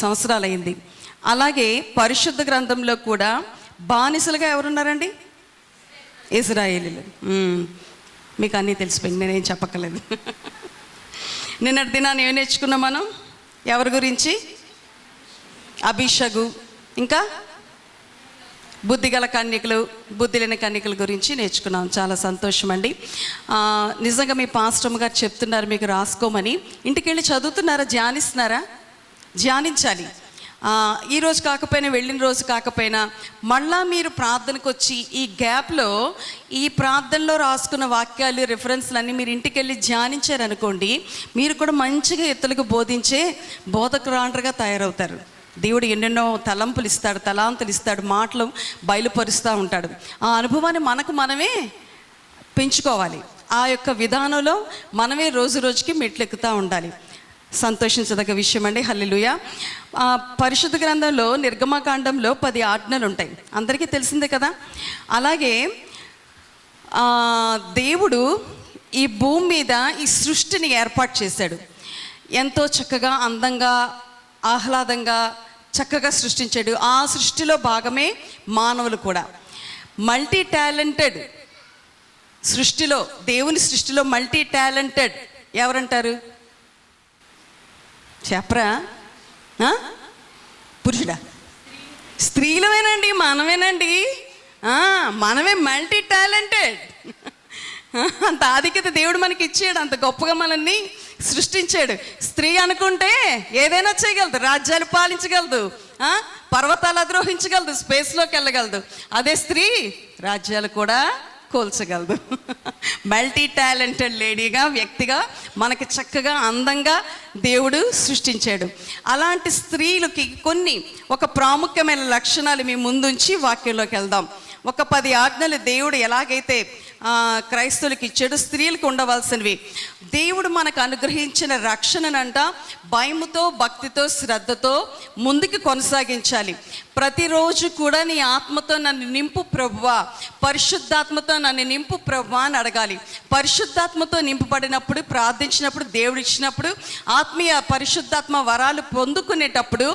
సంవత్సరాలు అయింది. అలాగే పరిశుద్ధ గ్రంథంలో కూడా బానిసలుగా ఎవరున్నారండి? ఇజ్రాయేలీలు. మీకు అన్నీ తెలిసిపోయింది, నేనేం చెప్పక్కర్లేదు. నిన్నటి దినాన్ని ఏం నేర్చుకున్నాం మనం? ఎవరి గురించి? అభిషగు, ఇంకా బుద్ధిగల కన్యకలు, బుద్ధి లేని కన్యకల గురించి నేర్చుకున్నాం. చాలా సంతోషం అండి. నిజంగా మీ పాస్టర్ గారు చెప్తున్నారు మీకు రాసుకోమని. ఇంటికి వెళ్ళి చదువుతున్నారా? ధ్యానిస్తున్నారా? ధ్యానించాలి. ఈరోజు కాకపోయినా, వెళ్ళిన రోజు కాకపోయినా, మళ్ళా మీరు ప్రార్థనకు వచ్చి ఈ గ్యాప్లో ఈ ప్రార్థనలో రాసుకున్న వాక్యాలు, రిఫరెన్స్లు అన్నీ మీరు ఇంటికి వెళ్ళి ధ్యానించారనుకోండి, మీరు కూడా మంచిగా ఇతరులకు బోధించే బోధకురాండ్రుగా తయారవుతారు. దేవుడు ఎన్నెన్నో తలంపులు ఇస్తాడు, తలాంతులు ఇస్తాడు, మాటలు బయలుపరుస్తూ ఉంటాడు. ఆ అనుభవాన్ని మనమే పెంచుకోవాలి. ఆ యొక్క విధానంలో మనమే రోజు రోజుకి మెట్లెక్కుతూ ఉండాలి. సంతోషించదగ్గ విషయం అండి. హల్లెలూయా. పరిశుద్ధ గ్రంథంలో నిర్గమకాండంలో 10 ఆజ్ఞలు ఉంటాయి, అందరికీ తెలిసిందే కదా. అలాగే దేవుడు ఈ భూమి మీద ఈ సృష్టిని ఏర్పాటు చేశాడు. ఎంతో చక్కగా, అందంగా, ఆహ్లాదంగా, చక్కగా సృష్టించాడు. ఆ సృష్టిలో భాగమే మానవులు కూడా. మల్టీ టాలెంటెడ్ సృష్టిలో, దేవుని సృష్టిలో మల్టీ టాలెంటెడ్ ఎవరంటారు? చెప్పరా? పురుషుడా? స్త్రీలమేనండి, మనమేనండి. మనమే మల్టీ టాలెంటెడ్. అంత ఆధిక్యత దేవుడు మనకి ఇచ్చాడు, అంత గొప్పగా మనల్ని సృష్టించాడు. స్త్రీ అనుకుంటే ఏదైనా చేయగలదు, రాజ్యాలు పాలించగలదు, పర్వతాలు అధిరోహించగలదు, స్పేస్లోకి వెళ్ళగలదు. అదే స్త్రీ రాజ్యాలు కూడా కోల్చగలదు. మల్టీ టాలెంటెడ్ లేడీగా, వ్యక్తిగా మనకి చక్కగా, అందంగా దేవుడు సృష్టించాడు. అలాంటి స్త్రీలకి ఒక ప్రాముఖ్యమైన లక్షణాలు మీ ముందుంచి వాక్యంలోకి వెళ్దాం. ఒక 10 ఆజ్ఞలు దేవుడు ఎలాగైతే క్రైస్తవులకు ఇచ్చాడు, స్త్రీలకు ఉండవలసినవి. దేవుడు మనకు అనుగ్రహించిన రక్షణనంట భయముతో, భక్తితో, శ్రద్ధతో ముందుకు కొనసాగించాలి. ప్రతిరోజు కూడా నీ ఆత్మతో నన్ను నింపు ప్రభువా, పరిశుద్ధాత్మతో నన్ను నింపు ప్రభువా అని అడగాలి. పరిశుద్ధాత్మతో నింపబడినప్పుడు, ప్రార్థించినప్పుడు, దేవుడు ఇచ్చినప్పుడు, ఆత్మీయ పరిశుద్ధాత్మ వరాలు పొందుకునేటప్పుడు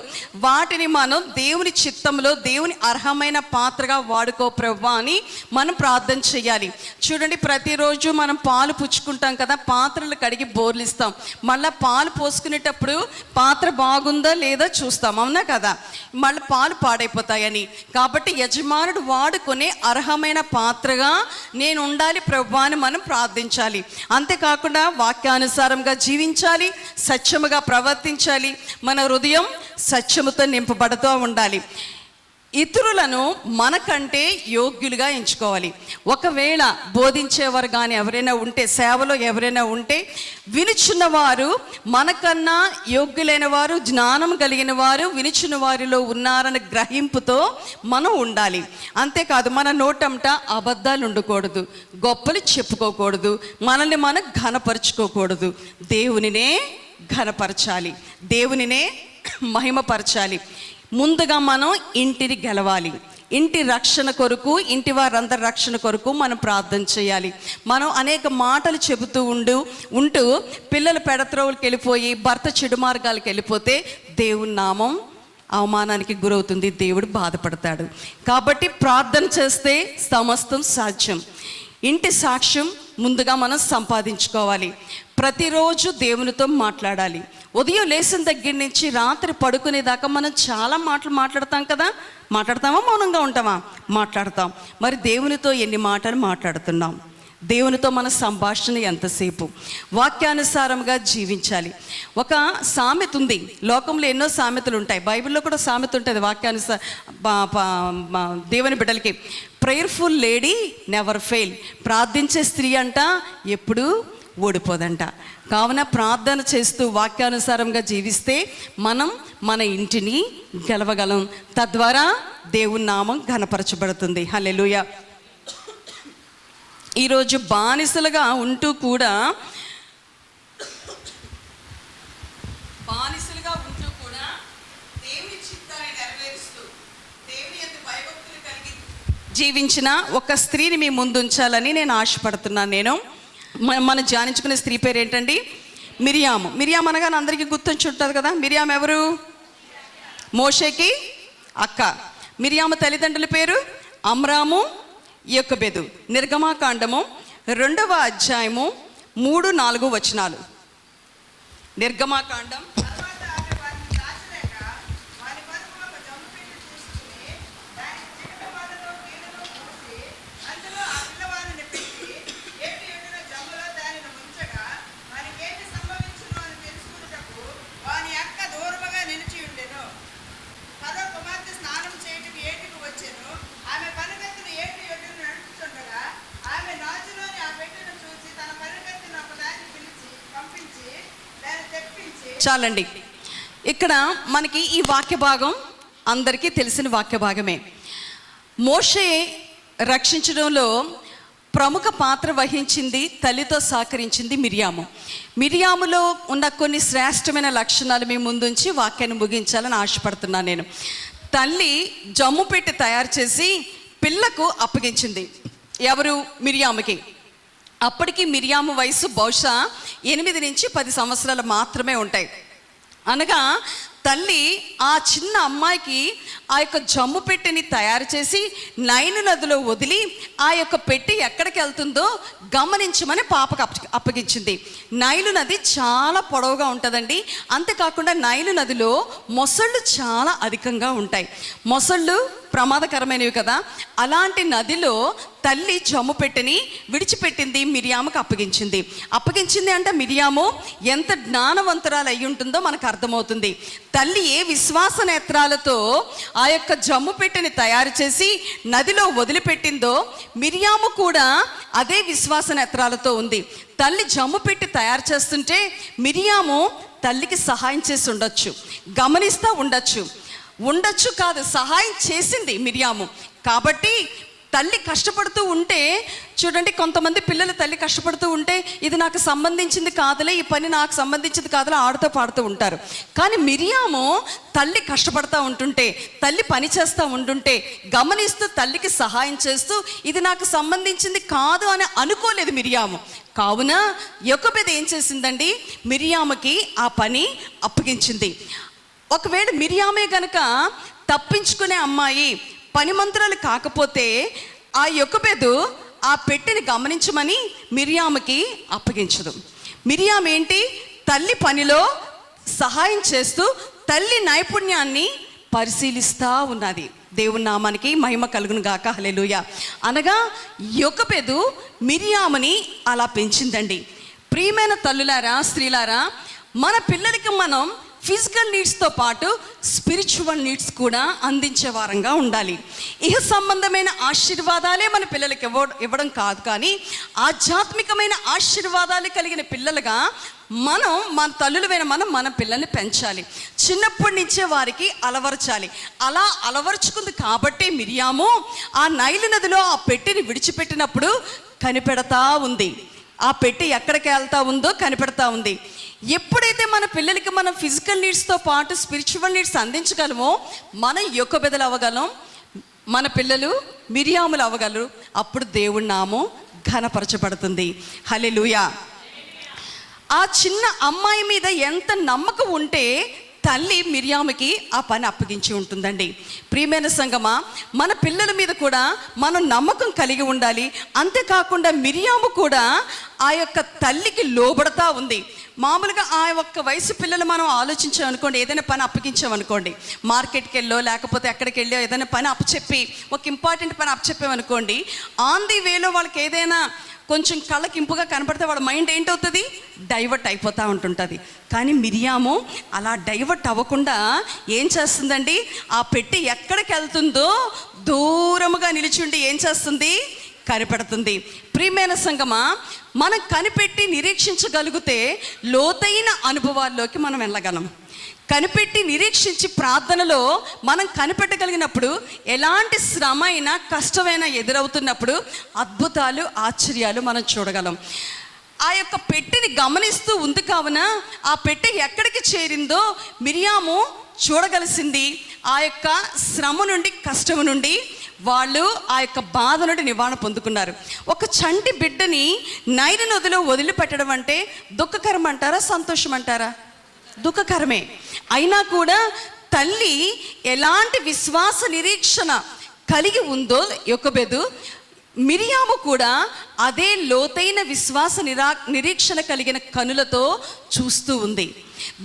వాటిని మనం దేవుని చిత్తంలో, దేవుని అర్హమైన పాత్రగా వాడుకో ప్రభువా అని మనం ప్రార్థన చేయాలి. చూడండి, ప్రతిరోజు మనం పాలు పుచ్చుకుంటాం కదా, పాత్రలు కడిగి బోర్లిస్తాం. మళ్ళీ పాలు పోసుకునేటప్పుడు పాత్ర బాగుందా లేదా చూస్తాం, అవునా కదా? మళ్ళీ పాలు పాడైపోతాయని. కాబట్టి యజమానుడు వాడుకునే అర్హమైన పాత్రగా నేను ఉండాలి ప్రభువా అని మనం ప్రార్థించాలి. అంతేకాకుండా వాక్యానుసారంగా జీవించాలి, సత్యముగా ప్రవర్తించాలి, మన హృదయం సత్యముతో నింపబడుతూ ఉండాలి. ఇతరులను మనకంటే యోగ్యులుగా ఎంచుకోవాలి. ఒకవేళ బోధించేవారు కానీ ఎవరైనా ఉంటే, సేవలో ఎవరైనా ఉంటే, వినుచున్న వారు మనకన్నా యోగ్యులైన వారు, జ్ఞానం కలిగిన వారు వినుచున్న వారిలో ఉన్నారని గ్రహింపుతో మనం ఉండాలి. అంతేకాదు, మన నోటంట అబద్ధాలు ఉండకూడదు, గొప్పలు చెప్పుకోకూడదు, మనల్ని మనం ఘనపరుచుకోకూడదు. దేవునినే ఘనపరచాలి, దేవునినే మహిమపరచాలి. ముందుగా మనం ఇంటిని గెలవాలి. ఇంటి రక్షణ కొరకు, ఇంటి వారందరి రక్షణ కొరకు మనం ప్రార్థన చేయాలి. మనం అనేక మాటలు చెబుతూ ఉంటూ పిల్లలు పెడత్రోవులకు వెళ్ళిపోయి, భర్త చెడు మార్గాలకు వెళ్ళిపోతే దేవుని నామం అవమానానికి గురవుతుంది, దేవుడు బాధపడతాడు. కాబట్టి ప్రార్థన చేస్తే సమస్తం సాధ్యం. ఇంటి సాక్ష్యం ముందుగా మనం సంపాదించుకోవాలి. ప్రతిరోజు దేవునితో మాట్లాడాలి. ఉదయం లేచిన దగ్గర నుంచి రాత్రి పడుకునేదాకా మనం చాలా మాటలు మాట్లాడతాం కదా. మాట్లాడతామా? మౌనంగా ఉంటామా? మాట్లాడతాం. మరి దేవునితో ఎన్ని మాటలు మాట్లాడుతున్నాం? దేవునితో మన సంభాషణ ఎంతసేపు? వాక్యానుసారంగా జీవించాలి. ఒక సామెత ఉంది, లోకంలో ఎన్నో సామెతలు ఉంటాయి, బైబిల్లో కూడా సామెత ఉంటుంది దేవుని బిడ్డలకి. Prayerful lady never fail. ప్రార్థించే స్త్రీ అంట ఎప్పుడూ ఓడిపోదంట. కావున ప్రార్థన చేస్తూ వాక్యానుసారంగా జీవిస్తే మనం మన ఇంటిని గెలవగలం. తద్వారా దేవుని నామం ఘనపరచబడుతుంది. హల్లెలూయా. ఈరోజు బానిసలుగా ఉంటూ కూడా దేవుని చిత్తాన్ని నెరవేరుస్తూ దేవుని యందు భయభక్తులు కలిగి జీవించిన ఒక స్త్రీని మీ ముందు ఉంచాలని నేను ఆశపడుతున్నాను. మనం ధ్యానించుకునే స్త్రీ పేరు ఏంటండి? మిరియాము. మిరియాము అనగానే అందరికీ గుర్తుంచుంటుంది కదా. మిరియాము ఎవరు? మోషేకి అక్క. మిరియాము తల్లిదండ్రుల పేరు అమ్రాము, యోకెబెదు. నిర్గమాకాండము 2వ అధ్యాయము 3-4 వచనాలు. నిర్గమాకాండం. చాలండి. ఇక్కడ మనకి ఈ వాక్య భాగం అందరికీ తెలిసిన వాక్య భాగమే. మోషే రక్షించడంలో ప్రముఖ పాత్ర వహించింది, తల్లితో సహకరించింది మిరియాము. మిరియాములో ఉన్న కొన్ని శ్రేష్టమైన లక్షణాలు మీ ముందుంచి వాక్యాన్ని ముగించాలని ఆశపడుతున్నాను నేను. తల్లి జమ్ము పెట్టి తయారు చేసి పిల్లకు అప్పగించింది. ఎవరు? మిరియాముకి. అప్పటికి మిరియాము వయసు బహుశా 8 నుంచి 10 సంవత్సరాలు మాత్రమే ఉంటాయి. అనగా తల్లి ఆ చిన్న అమ్మాయికి ఆ యొక్క జమ్ము పెట్టెని తయారు చేసి నైలు నదిలో వదిలి ఆ యొక్క పెట్టి ఎక్కడికి వెళ్తుందో గమనించమని పాపకు అప్పగించింది. నైలు నది చాలా పొడవుగా ఉంటుందండి. అంతేకాకుండా నైలు నదిలో మొసళ్ళు చాలా అధికంగా ఉంటాయి. మొసళ్ళు ప్రమాదకరమైనవి కదా. అలాంటి నదిలో తల్లి జమ్ము పెట్టెని విడిచిపెట్టింది, మిరియాముకు అప్పగించింది అంటే మిరియాము ఎంత జ్ఞానవంతురాలు అయి ఉంటుందో మనకు అర్థమవుతుంది. తల్లి ఏ విశ్వాస నేత్రాలతో ఆ యొక్క జమ్ము పెట్టెని తయారు చేసి నదిలో వదిలిపెట్టిందో మిరియాము కూడా అదే విశ్వాస నేత్రాలతో ఉంది. తల్లి జమ్ము పెట్టి తయారు చేస్తుంటే మిరియాము తల్లికి సహాయం చేసి ఉండొచ్చు, గమనిస్తూ ఉండొచ్చు కాదు, సహాయం చేసింది మిరియాము. కాబట్టి తల్లి కష్టపడుతూ ఉంటే చూడండి, కొంతమంది పిల్లలు తల్లి కష్టపడుతూ ఉంటే ఇది నాకు సంబంధించింది కాదులే, ఈ పని నాకు సంబంధించింది కాదులే, ఆడుతూ పాడుతూ ఉంటారు. కానీ మిరియాము తల్లి కష్టపడుతూ ఉంటుంటే, తల్లి పని చేస్తూ ఉంటుంటే గమనిస్తూ తల్లికి సహాయం చేస్తూ ఇది నాకు సంబంధించింది కాదు అని అనుకోలేదు మిరియాము. కావున యోకెబెదు ఏం చేసిందండి, మిరియాముకి ఆ పని అప్పగించింది. ఒకవేళ మిరియామే గనక తప్పించుకునే అమ్మాయి, పనిమంతురాలు కాకపోతే ఆ యోకెబెదు ఆ పెట్టెని గమనించమని మిరియాముకి అప్పగించదు. మిరియాం ఏంటి, తల్లి పనిలో సహాయం చేస్తూ తల్లి నైపుణ్యాన్ని పరిశీలిస్తూ ఉన్నది. దేవుని నామానికి మహిమ కలుగును గాక. హల్లెలూయా. అనగా యోకెబెదు మిరియాముని అలా పెంచిందండి. ప్రియమైన తల్లులారా, స్త్రీలారా, మన పిల్లలకి మనం ఫిజికల్ నీడ్స్తో పాటు స్పిరిచువల్ నీడ్స్ కూడా అందించే వారంగా ఉండాలి. ఇహ సంబంధమైన ఆశీర్వాదాలే మన పిల్లలకి ఇవ్వడం కాదు, కానీ ఆధ్యాత్మికమైన ఆశీర్వాదాలు కలిగిన పిల్లలుగా మన తల్లులమైన మన పిల్లల్ని పెంచాలి. చిన్నప్పటి నుంచే వారికి అలవర్చాలి. అలా అలవర్చుకుంది కాబట్టి మిరియాము ఆ నైలు నదిలో ఆ పెట్టెని విడిచిపెట్టినప్పుడు కనిపెడతా ఉంది. ఆ పెట్టి ఎక్కడికి వెళ్తా ఉందో కనిపెడతా ఉంది. ఎప్పుడైతే మన పిల్లలకి మనం ఫిజికల్ నీడ్స్తో పాటు స్పిరిచువల్ నీడ్స్ అందించగలమో మనం యోకెబెదులు అవ్వగలం, మన పిల్లలు మిరియాములు అవ్వగలరు. అప్పుడు దేవుడి నామం ఘనపరచబడుతుంది. హల్లెలూయా. ఆ చిన్న అమ్మాయి మీద ఎంత నమ్మకం ఉంటే తల్లి మిరియాముకి ఆ పని అప్పగించి ఉంటుందండి. ప్రియమైన సంగమా, మన పిల్లల మీద కూడా మనం నమ్మకం కలిగి ఉండాలి. అంతేకాకుండా మిరియాము కూడా ఆ యొక్క తల్లికి లోబడతా ఉంది. మామూలుగా ఆ ఒక్క వయసు పిల్లలు మనం ఆలోచించామనుకోండి, ఏదైనా పని అప్పగించామనుకోండి, మార్కెట్కి వెళ్ళో లేకపోతే ఎక్కడికి వెళ్ళో ఏదైనా పని అప్పచెప్పి ఒక ఇంపార్టెంట్ పని అప్పచెప్పామనుకోండి, ఆన్ ది వేలో వాళ్ళకి ఏదైనా కొంచెం కళ్ళకి ఇంపుగా కనపడితే వాళ్ళ మైండ్ ఏంటవుతుంది, డైవర్ట్ అయిపోతూ ఉంటుంటుంది. కానీ మిరియాము అలా డైవర్ట్ అవ్వకుండా ఏం చేస్తుందండి, ఆ పెట్టి ఎక్కడికి వెళ్తుందో దూరముగా నిలిచుండి ఏం చేస్తుంది, కనిపెడుతుంది. ప్రియమైన సంగమా, మనం కనిపెట్టి నిరీక్షించగలిగితే లోతైన అనుభవాల్లోకి మనం వెళ్ళగలం. కనిపెట్టి నిరీక్షించి ప్రార్థనలో మనం కనిపెట్టగలిగినప్పుడు ఎలాంటి శ్రమ అయినా కష్టమైనా ఎదురవుతున్నప్పుడు అద్భుతాలు, ఆశ్చర్యాలు మనం చూడగలం. ఆ యొక్క పెట్టెని గమనిస్తూ ఉంది కావున ఆ పెట్టె ఎక్కడికి చేరిందో మిరియాము చూడగలిసింది. ఆ యొక్క శ్రమ నుండి, కష్టం నుండి వాళ్ళు ఆ యొక్క బాధ నుండి నివారణ పొందుకున్నారు. ఒక చంటి బిడ్డని నైలు నదిలో వదిలిపెట్టడం అంటే దుఃఖకరం అంటారా, సంతోషం అంటారా? దుఃఖకరమే. అయినా కూడా తల్లి ఎలాంటి విశ్వాస నిరీక్షణ కలిగి ఉందో యోకెబెదు, మిరియాము కూడా అదే లోతైన విశ్వాస నిరీక్షణ కలిగిన కనులతో చూస్తూ ఉంది.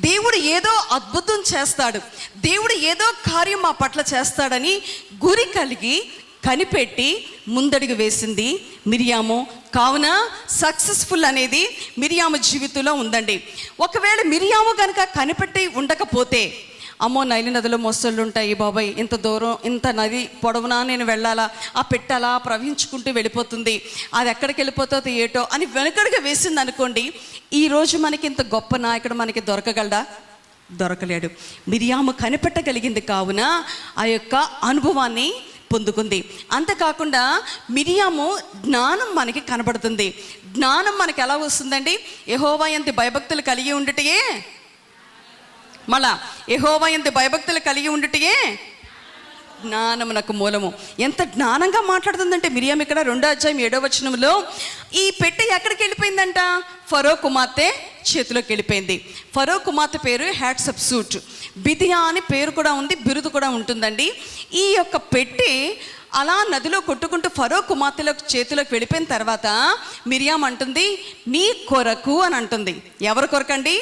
దేవుడు ఏదో అద్భుతం చేస్తాడు, దేవుడు ఏదో కార్యం మా పట్ల చేస్తాడని గురి కలిగి కనిపెట్టి ముందడుగు వేసింది మిరియాము. కావున సక్సెస్ఫుల్ అనేది మిరియాము జీవితంలో ఉందండి. ఒకవేళ మిరియాము కనుక కనిపెట్టి ఉండకపోతే, అమ్మో నైలు నదిలో మొసళ్ళు ఉంటాయి బాబాయ్, ఇంత దూరం ఇంత నది పొడవునా నేను వెళ్ళాలా, ఆ పెట్టాలా ప్రవహించుకుంటూ వెళ్ళిపోతుంది, అది ఎక్కడికి వెళ్ళిపోతుందో ఏటో అని వెనకడుగా వేసింది అనుకోండి, ఈరోజు మనకి ఇంత గొప్ప నాయకుడు మనకి దొరకగలడా? దొరకలేడు. మిరియాము కనిపెట్టగలిగింది కావున ఆ యొక్క అనుభవాన్ని పొందుకుంది. అంతేకాకుండా మిరియాము జ్ఞానం మనకి కనబడుతుంది. జ్ఞానం మనకి ఎలా వస్తుందండి? యెహోవా యందు భయభక్తులు కలిగి ఉండుటయే, మళ్ళా యెహోవా యందు భయభక్తులు కలిగి ఉండుటయే జ్ఞానమునకు మూలము. ఎంత జ్ఞానంగా మాట్లాడుతుందంటే మిరియాము ఇక్కడ 2:7 ఈ పెట్టె ఎక్కడికి వెళ్ళిపోయిందంట? ఫరో కుమార్తె చేతిలోకి వెళ్ళిపోయింది. ఫరో కుమార్తె పేరు హ్యాట్సప్సూట్, బిదియా అని పేరు కూడా ఉంది, బిరుదు కూడా ఉంటుందండి. ఈ యొక్క పెట్టె అలా నదిలో కొట్టుకుంటూ ఫరో కుమార్తెల చేతిలోకి వెళ్ళిపోయిన తర్వాత మిరియాము అంటుంది, నీ కొరకు అని అంటుంది. ఎవరి కొరకండి?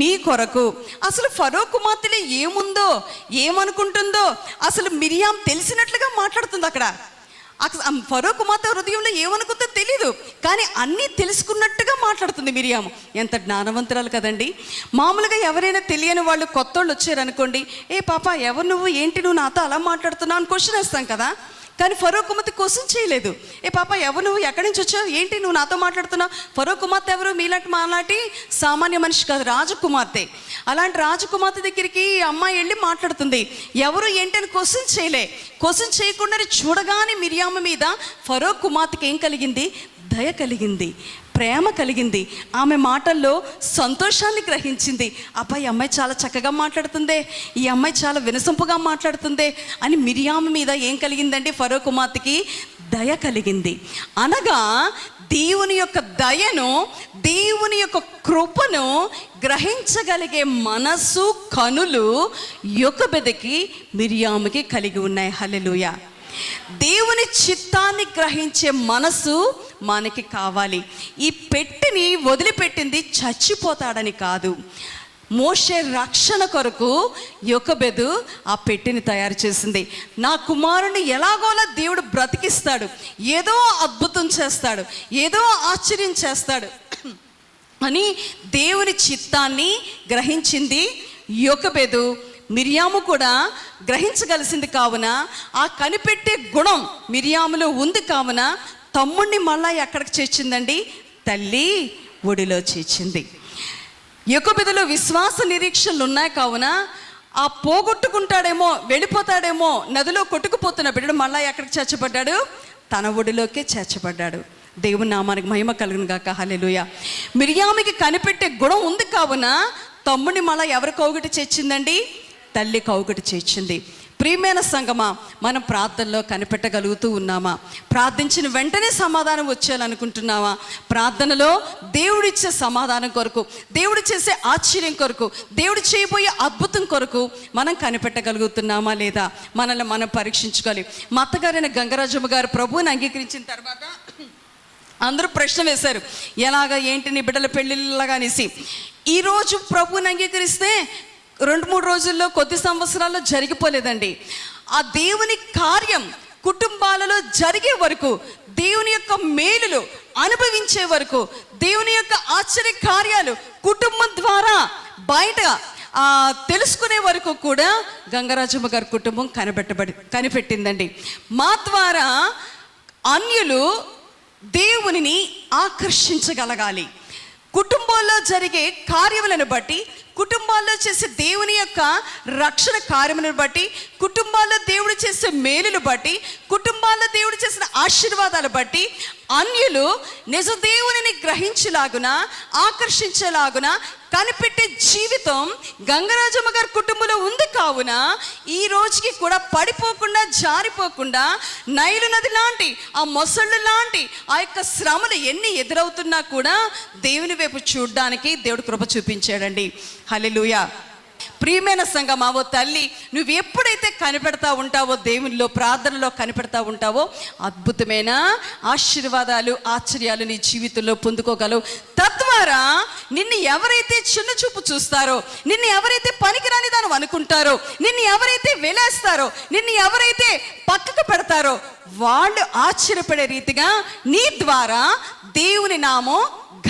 నీ కొరకు. అసలు ఫరో కుమార్తెలో ఏముందో, ఏమనుకుంటుందో అసలు మిరియాం తెలిసినట్లుగా మాట్లాడుతుంది. అక్కడ ఫరో కుమార్తె హృదయంలో ఏమనుకుందో తెలీదు, కానీ అన్నీ తెలుసుకున్నట్టుగా మాట్లాడుతుంది మిరియాము. ఎంత జ్ఞానవంతురాలు కదండి. మామూలుగా ఎవరైనా తెలియని వాళ్ళు కొత్త వాళ్ళు వచ్చారనుకోండి, ఏ పాప ఎవరు నువ్వు, ఏంటి నువ్వు నాతో అలా మాట్లాడుతున్నావు అని క్వశ్చన్ వేస్తాం కదా. కానీ ఫరో కుమార్తె క్వశ్చన్ చేయలేదు. ఏ పాప ఎవరు నువ్వు, ఎక్కడి నుంచి వచ్చావు, ఏంటి నువ్వు నాతో మాట్లాడుతున్నావు? ఫరో కుమార్తె ఎవరు? మీలాంటి మాలాంటి సామాన్య మనిషి కాదు, రాజకుమార్తె. అలాంటి రాజకుమార్తె దగ్గరికి అమ్మాయి వెళ్ళి మాట్లాడుతుంది. ఎవరు ఏంటి అని క్వశ్చన్ చేయలే. క్వశ్చన్ చేయకుండా చూడగానే మిరియాము మీద ఫరో కుమార్తెకి ఏం కలిగింది? దయ కలిగింది, ప్రేమ కలిగింది. ఆమె మాటల్లో సంతోషాన్ని గ్రహించింది. అబ్బాయి, ఈ అమ్మాయి చాలా చక్కగా మాట్లాడుతుందే, ఈ అమ్మాయి చాలా వినసొంపుగా మాట్లాడుతుందే అని మిరియాము మీద ఏం కలిగిందంటే ఫరో కుమార్తెకి దయ కలిగింది. అనగా దేవుని యొక్క దయను, దేవుని యొక్క కృపను గ్రహించగలిగే మనసు, కనులు యోకెబెదుకి మిరియాముకి కలిగి ఉన్నాయి. హల్లెలూయా. దేవుని చిత్తాన్ని గ్రహించే మనసు మనకి కావాలి. ఈ పెట్టెని వదిలిపెట్టింది చచ్చిపోతాడని కాదు, మోషే రక్షణ కొరకు యోకెబెదు ఆ పెట్టెని తయారు చేసింది. నా కుమారుని ఎలాగోలా దేవుడు బ్రతికిస్తాడు, ఏదో అద్భుతం చేస్తాడు, ఏదో ఆశ్చర్యం చేస్తాడు అని దేవుని చిత్తాన్ని గ్రహించింది యోకెబెదు. మిరియాము కూడా గ్రహించగలిసింది కావున, ఆ కనిపెట్టే గుణం మిరియాములో ఉంది కావున తమ్ముడిని మళ్ళా ఎక్కడికి చేర్చిందండి? తల్లి ఒడిలో చేర్చింది. యోకెబెదులో విశ్వాస నిరీక్షణలు ఉన్నాయి కావున ఆ పోగొట్టుకుంటాడేమో, వెళ్ళిపోతాడేమో, నదిలో కొట్టుకుపోతున్న బిడ్డడు మళ్ళా ఎక్కడికి చేర్చబడ్డాడు? తన ఒడిలోకే చేర్చబడ్డాడు. దేవుని నామానికి మహిమ కలుగును గాక. హల్లెలూయా. మిరియాముకి కనిపెట్టే గుణం ఉంది కావున తమ్ముడిని మళ్ళా ఎవరి కౌగిట చేర్చిందండి? తల్లి కౌగిట చేర్చింది. ప్రియమైన సంగమా, మనం ప్రార్థనలో కనిపెట్టగలుగుతూ ఉన్నామా? ప్రార్థించిన వెంటనే సమాధానం వచ్చేయాలనుకుంటున్నావా? ప్రార్థనలో దేవుడిచ్చే సమాధానం కొరకు, దేవుడు చేసే ఆశ్చర్యం కొరకు, దేవుడు చేయబోయే అద్భుతం కొరకు మనం కనిపెట్టగలుగుతున్నామా లేదా? మనల్ని మనం పరీక్షించుకోవాలి. మా అత్తగారైన గంగరాజమ్మ గారు ప్రభువుని అంగీకరించిన తర్వాత అందరూ ప్రశ్న వేశారు, ఎలాగా, ఏంటి నీ బిడ్డల పెళ్ళిళ్ళగా అనేసి. ఈరోజు ప్రభువుని అంగీకరిస్తే 2-3 రోజుల్లో, కొద్ది సంవత్సరాల్లో జరిగిపోలేదండి. ఆ దేవుని కార్యం కుటుంబాలలో జరిగే వరకు, దేవుని యొక్క మేలులు అనుభవించే వరకు, దేవుని యొక్క ఆశ్చర్య కార్యాలు కుటుంబం ద్వారా బయట తెలుసుకునే వరకు కూడా గంగరాజమ్మ గారి కుటుంబం కనిపెట్టిందండి. మా ద్వారా అన్యులు దేవునిని ఆకర్షించగలగాలి. కుటుంబాల్లో జరిగే కార్యములను బట్టి, కుటుంబాల్లో చేసే దేవుని యొక్క రక్షణ కార్యములను బట్టి, కుటుంబాల్లో దేవుడు చేసే మేలును బట్టి, కుటుంబాల్లో దేవుడు చేసిన ఆశీర్వాదాలు బట్టి అన్యులు నిజ దేవునిని గ్రహించేలాగున, ఆకర్షించేలాగున కనిపెట్టే జీవితం గంగరాజమ్మ గారి కుటుంబంలో ఉంది కావున ఈ రోజుకి కూడా పడిపోకుండా, జారిపోకుండా, నైలు నది లాంటి ఆ మొసళ్ళు లాంటి ఆ యొక్క శ్రమలు ఎన్ని ఎదురవుతున్నా కూడా దేవుని వైపు చూడడానికి దేవుడు కృప చూపించాడండి. హల్లెలూయా. ప్రియమైన సంగమా, ఓ తల్లి, నువ్వు ఎప్పుడైతే కనిపెడతా ఉంటావో, దేవునిలో ప్రార్థనలో కనిపెడతా ఉంటావో, అద్భుతమైన ఆశీర్వాదాలు, ఆశ్చర్యాలు నీ జీవితంలో పొందుకోగలవు. తద్వారా నిన్ను ఎవరైతే చిన్న చూపు చూస్తారో, నిన్ను ఎవరైతే పనికిరాని దాన్ని అనుకుంటారో, నిన్ను ఎవరైతే వెలేస్తారో, నిన్ను ఎవరైతే పక్కకు పెడతారో, వాళ్ళు ఆశ్చర్యపడే రీతిగా నీ ద్వారా దేవుని నామం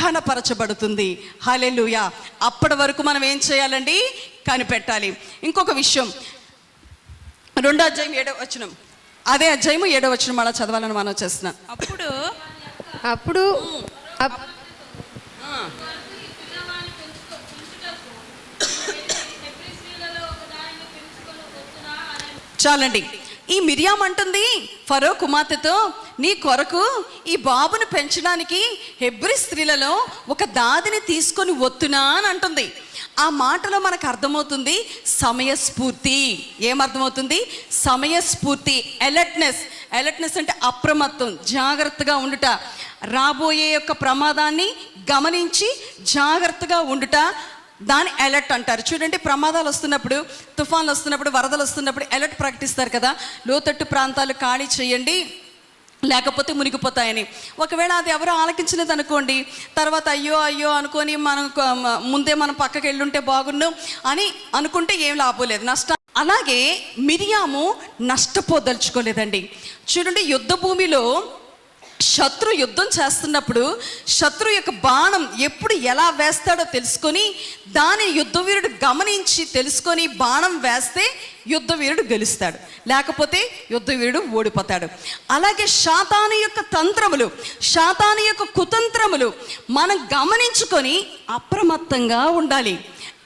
ఘనపరచబడుతుంది. హల్లెలూయా. అప్పటి వరకు మనం ఏం చేయాలండి? కనిపెట్టాలి. ఇంకొక విషయం, 2వ అధ్యాయం 7వ వచనం, అదే అధ్యాయము 7వ వచనం అలా చదవాలని మనం చేస్తున్నాం. అప్పుడు చాలండి. ఈ మిరియాం అంటుంది ఫరో కుమార్తెతో, నీ కొరకు ఈ బాబును పెంచడానికి హెబ్రీ స్త్రీలలో ఒక దాదిని తీసుకొని వత్తునా అని అంటుంది. ఆ మాటలో మనకు అర్థమవుతుంది సమయస్ఫూర్తి. ఏమర్థమవుతుంది? సమయస్ఫూర్తి, అలర్ట్నెస్ అంటే అప్రమత్తం, జాగ్రత్తగా ఉండుట, రాబోయే యొక్క ప్రమాదాన్ని గమనించి జాగ్రత్తగా ఉండుట, దాని అలర్ట్ అంటారు. చూడండి, ప్రమాదాలు వస్తున్నప్పుడు, తుఫాన్లు వస్తున్నప్పుడు, వరదలు వస్తున్నప్పుడు అలర్ట్ ప్రకటిస్తారు కదా, లోతట్టు ప్రాంతాలు ఖాళీ చేయండి లేకపోతే మునిగిపోతాయని. ఒకవేళ అది ఎవరో ఆలకించలేదు అనుకోండి, తర్వాత అయ్యో అనుకొని మనం ముందే మనం పక్కకి వెళ్ళుంటే బాగుండు అని అనుకుంటే ఏం లాభం లేదు, నష్టం. అలాగే మిరియాము నష్టపోదలుచుకోలేదండి. చూడండి, యుద్ధ భూమిలో శత్రు యుద్ధం చేస్తున్నప్పుడు శత్రు యొక్క బాణం ఎప్పుడు ఎలా వేస్తాడో తెలుసుకొని, దాని యుద్ధవీరుడు గమనించి తెలుసుకొని బాణం వేస్తే యుద్ధవీరుడు గెలుస్తాడు, లేకపోతే యుద్ధవీరుడు ఓడిపోతాడు. అలాగే శాతాను యొక్క తంత్రములు, శాతాను యొక్క కుతంత్రములు మనం గమనించుకొని అప్రమత్తంగా ఉండాలి,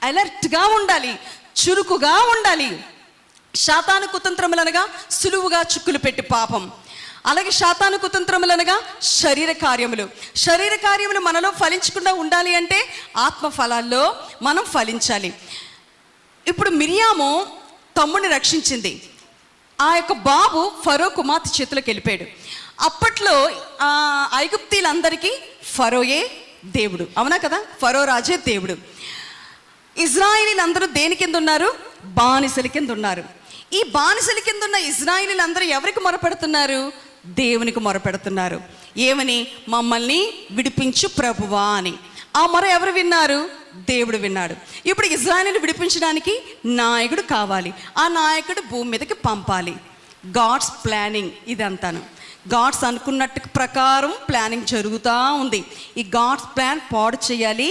అలర్ట్గా ఉండాలి, చురుకుగా ఉండాలి. శాతాను కుతంత్రములు అనగా సులువుగా చిక్కులు పెట్టి పాపం. అలాగే శాతాను కుతంత్రములు అనగా శరీర కార్యములు మనలో ఫలించకుండా ఉండాలి అంటే ఆత్మ ఫలాల్లో మనం ఫలించాలి. ఇప్పుడు మిరియాము తమ్ముడిని రక్షించింది. ఆ యొక్క బాబు ఫరో కుమార్తె చేతిలోకి వెళ్ళిపోయాడు. అప్పట్లో ఐగుప్తీలందరికీ ఫరోయే దేవుడు, అవునా కదా? ఫరో రాజే దేవుడు. ఇజ్రాయిలీలందరూ దేని కింద ఉన్నారు? బానిసల కింద ఉన్నారు. ఈ బానిసల కింద ఉన్న ఇజ్రాయిలీలందరూ ఎవరికి మొరపెడుతున్నారు? దేవునికి మొరపెడుతున్నారు. ఏమని? మమ్మల్ని విడిపించు ప్రభువా అని. ఆ మొర ఎవరు విన్నారు? దేవుడు విన్నాడు. ఇప్పుడు ఇజ్రాయిలీని విడిపించడానికి నాయకుడు కావాలి, ఆ నాయకుడు భూమి మీదకి పంపాలి. God's planning ఇదంతాను. గాడ్స్ అనుకున్నట్టు ప్రకారం ప్లానింగ్ జరుగుతూ ఉంది. ఈ గాడ్స్ ప్లాన్ పాడు చేయాలి.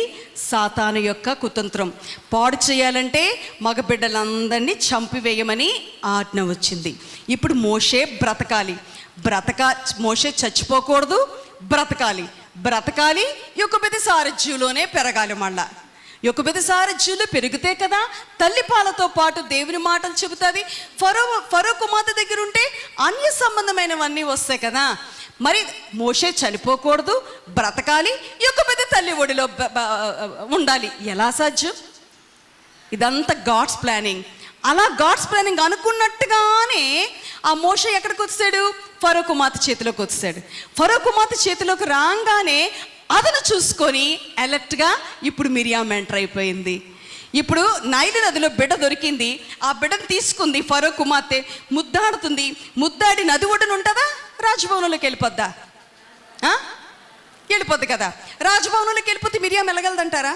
సాతాను యొక్క కుతంత్రం పాడు చేయాలంటే మగబిడ్డలందరినీ చంపివేయమని ఆజ్ఞ వచ్చింది. ఇప్పుడు మోషే బ్రతకాలి. మోషే చచ్చిపోకూడదు, బ్రతకాలి. యొక్కబెది సారథ్యంలోనే పెరగాలి. మళ్ళా యొక్కబెది సారథ్యంలో పెరిగితే కదా తల్లి పాలతో పాటు దేవుని మాటలు చెబుతుంది. ఫరో కుమార్తె దగ్గర ఉంటే అన్య సంబంధమైనవన్నీ వస్తాయి కదా. మరి మోషే చనిపోకూడదు, బ్రతకాలి, యొక్కబెది తల్లి ఒడిలో ఉండాలి. ఎలా సాధ్యం? ఇదంతా గాడ్స్ ప్లానింగ్. అలా గాడ్స్ ప్లానింగ్ అనుకున్నట్టుగానే ఆ మోషే ఎక్కడికి వచ్చాడు? ఫరో కుమార్తె చేతిలోకి వచ్చాడు. ఫరో కుమార్తె చేతిలోకి రాగానే అతను చూసుకొని అలర్ట్గా ఇప్పుడు మిరియాం ఎంటర్ అయిపోయింది. ఇప్పుడు నైలు నదిలో బిడ్డ దొరికింది. ఆ బిడ్డను తీసుకుంది ఫరో కుమార్తె, ముద్దాడుతుంది. ముద్దాడి నది ఒడ్డున ఉంటుందా? రాజభవనంలోకి వెళ్ళిపోద్దా? వెళ్ళిపోద్ది కదా. రాజభవనంలోకి వెళ్ళిపోతే మిరియాం వెళ్ళగలదంటారా?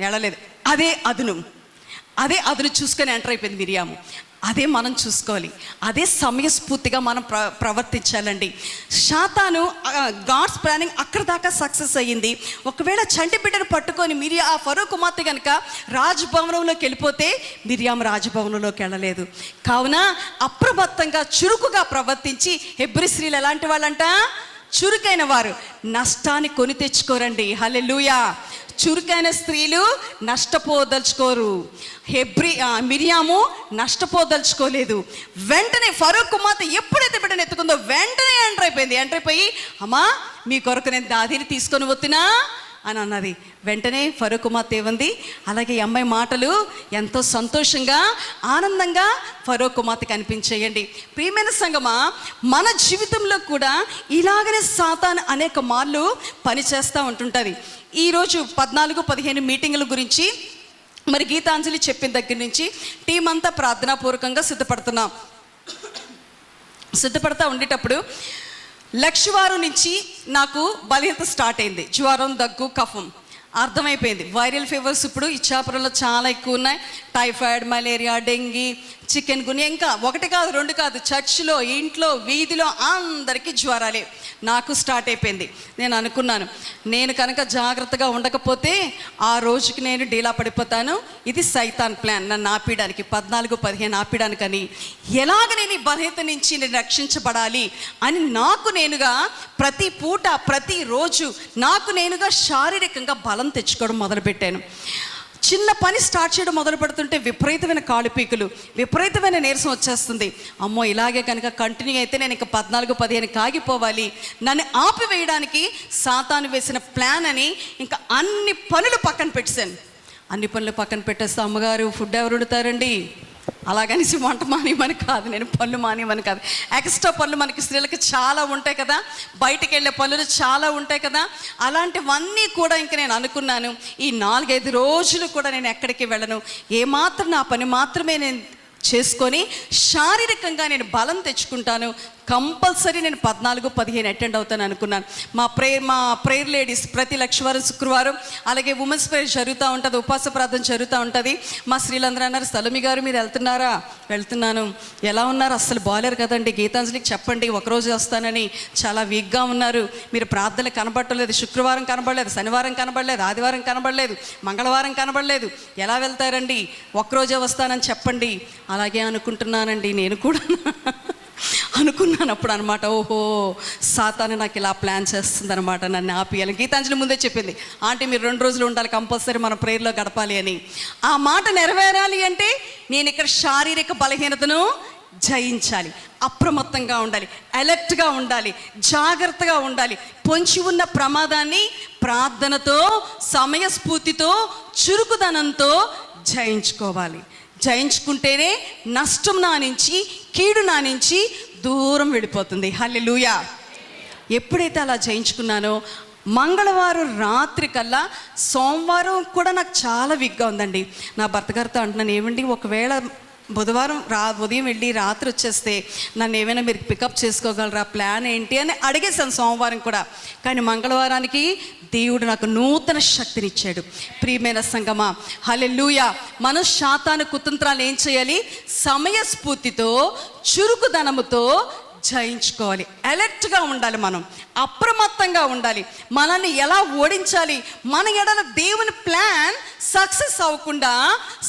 వెళ్ళలేదు. అదే అదును చూసుకొని ఎంటర్ అయిపోయింది మిరియాము. అదే మనం చూసుకోవాలి. అదే సమయస్ఫూర్తిగా మనం ప్రవర్తించాలండి. శాతాను గాడ్స్ ప్లానింగ్ అక్కడ దాకా సక్సెస్ అయ్యింది. ఒకవేళ చంటి బిడ్డను పట్టుకొని ఆ ఫరో కుమార్తె కనుక రాజభవనంలోకి వెళ్ళిపోతే మిరియాం రాజభవనంలోకి వెళ్ళలేదు. కావున అప్రమత్తంగా చురుకుగా ప్రవర్తించి, హెబ్రీ స్త్రీలు ఎలాంటి వాళ్ళంట? చురుకైన వారు. నష్టాన్ని కొని తెచ్చుకోరండి. హల్లెలూయా. చురుకైన స్త్రీలు నష్టపోదలుచుకోరు. మిరియాము నష్టపోదలుచుకోలేదు. వెంటనే ఫరో కుమార్తె ఎప్పుడైతే బిడ్డను ఎత్తుకుందో వెంటనే ఎంటర్ అయిపోయి అమ్మా, మీ కొరకు నేను దాదిని తీసుకొని వస్తున్నా అని అన్నది. వెంటనే ఫరో కుమార్తె ఏమంది? అలాగే ఈ అమ్మాయి మాటలు ఎంతో సంతోషంగా, ఆనందంగా ఫరో కుమార్తె కనిపించేయండి. ప్రియమైన సంగమా, మన జీవితంలో కూడా ఇలాగనే సాతాను అనేక మార్లు పనిచేస్తూ ఉంటుంటుంది. ఈరోజు 14-15 మీటింగుల గురించి మరి గీతాంజలి చెప్పిన దగ్గర నుంచి టీం అంతా ప్రార్థనాపూర్వకంగా సిద్ధపడతా ఉండేటప్పుడు లక్షవారం నుంచి నాకు బలహీనత స్టార్ట్ అయింది. జ్వరం, దగ్గు, కఫం అర్థమైపోయింది. వైరల్ ఫీవర్స్ ఇప్పుడు ఇచ్చాపురంలో చాలా ఎక్కువ ఉన్నాయి. టైఫాయిడ్, మలేరియా, డెంగీ, చికెన్ గున్యా, ఇంకా 1 కాదు 2 కాదు, చర్చిలో, ఇంట్లో, వీధిలో అందరికీ జ్వరాలే. నాకు స్టార్ట్ అయిపోయింది. నేను అనుకున్నాను, నేను కనుక జాగ్రత్తగా ఉండకపోతే ఆ రోజుకి నేను డీలా పడిపోతాను. ఇది సైతాన్ ప్లాన్ నన్ను ఆపేయడానికి, 14-15 ఆపేయడానికని. ఎలాగ నేను ఈ బలహీనత నుంచి నేను రక్షించబడాలి అని నాకు నేనుగా ప్రతి పూట, ప్రతిరోజు నాకు నేనుగా శారీరకంగా బలం తెచ్చుకోవడం మొదలుపెట్టాను. చిన్న పని స్టార్ట్ చేయడం మొదలు పెడుతుంటే విపరీతమైన కాలుపీకులు, విపరీతమైన నీరసం వచ్చేస్తుంది. అమ్మో, ఇలాగే కనుక కంటిన్యూ అయితే నేను ఇంకా 14-15 కాగిపోవాలి. నన్ను ఆపివేయడానికి సాతాను వేసిన ప్లాన్ అని ఇంకా అన్ని పనులు పక్కన పెట్టేశాను. అన్ని పనులు పక్కన పెట్టేస్తే, అమ్మగారు ఫుడ్ ఎవరు వండుతారండి అలాగనేసి వంట మానేమని కాదు, నేను పనులు మానేమని కాదు. ఎక్స్ట్రా పనులు మనకి స్త్రీలకు చాలా ఉంటాయి కదా, బయటికి వెళ్ళే పనులు చాలా ఉంటాయి కదా. అలాంటివన్నీ కూడా ఇంక నేను అనుకున్నాను, ఈ 4-5 రోజులు కూడా నేను ఎక్కడికి వెళ్ళను, ఏమాత్రం నా పని మాత్రమే నేను చేసుకొని శారీరకంగా నేను బలం తెచ్చుకుంటాను. కంపల్సరీ నేను 14-15 అటెండ్ అవుతాను అనుకున్నాను. మా ప్రేయర్ లేడీస్ ప్రతి లక్షవారం శుక్రవారం అలాగే ఉమెన్స్ ప్రేయర్ జరుగుతూ ఉంటుంది, ఉపవాస ప్రార్థన జరుగుతూ ఉంటుంది. మా స్త్రీలందరూ అన్నారు, సలోమి గారు మీరు వెళ్తున్నారా? వెళ్తున్నాను. ఎలా ఉన్నారు? అస్సలు బాగాలేరు కదండి, గీతాంజలికి చెప్పండి ఒకరోజు వస్తానని. చాలా వీక్గా ఉన్నారు, మీరు ప్రార్థనలు కనబడలేదు, శుక్రవారం కనబడలేదు, శనివారం కనబడలేదు, ఆదివారం కనబడలేదు, మంగళవారం కనబడలేదు, ఎలా వెళ్తారండి? ఒక్కరోజే వస్తానని చెప్పండి. అలాగే అనుకుంటున్నానండి నేను కూడా అనుకున్నాను అప్పుడు అనమాట. ఓహో, సాతాను నాకు ఇలా ప్లాన్ చేస్తుంది అనమాట, నన్ను ఆపియాలి. గీతాంజలి ముందే చెప్పింది, ఆంటీ మీరు 2 రోజులు ఉండాలి, కంపల్సరీ మనం ప్రేయర్లో గడపాలి అని. ఆ మాట నెరవేరాలి అంటే నేను ఇక్కడ శారీరక బలహీనతను జయించాలి, అప్రమత్తంగా ఉండాలి, అలర్ట్గా ఉండాలి, జాగ్రత్తగా ఉండాలి. పొంచి ఉన్న ప్రమాదాన్ని ప్రార్థనతో, సమయస్ఫూర్తితో, చురుకుదనంతో జయించుకోవాలి. జయించుకుంటేనే నష్టం నా నుంచి, కీడు నా నుంచి దూరం వెళ్ళిపోతుంది. హల్లెలూయా. ఎప్పుడైతే అలా జయించుకున్నానో మంగళవారం రాత్రి కల్లా, సోమవారం కూడా నాకు చాలా వీక్గా ఉందండి. నా భర్త గారితో అంటున్నాను, ఏమండి ఒకవేళ బుధవారం ఉదయం వెళ్ళి రాత్రి వచ్చేస్తే నన్ను ఏమైనా మీరు పికప్ చేసుకోగలరా, ప్లాన్ ఏంటి అని అడిగేశాను సోమవారం కూడా. కానీ మంగళవారానికి దేవుడు నాకు నూతన శక్తినిచ్చాడు. ప్రియమైన సంగమా, హల్లెలూయా. మనం సాతాను కుతంత్రాలు ఏం చేయాలి? సమయస్ఫూర్తితో, చురుకుదనముతో జయించుకోవాలి. అలర్ట్గా ఉండాలి, మనం అప్రమత్తంగా ఉండాలి. మనల్ని ఎలా ఓడించాలి, మన ఎడల దేవుని ప్లాన్ సక్సెస్ అవ్వకుండా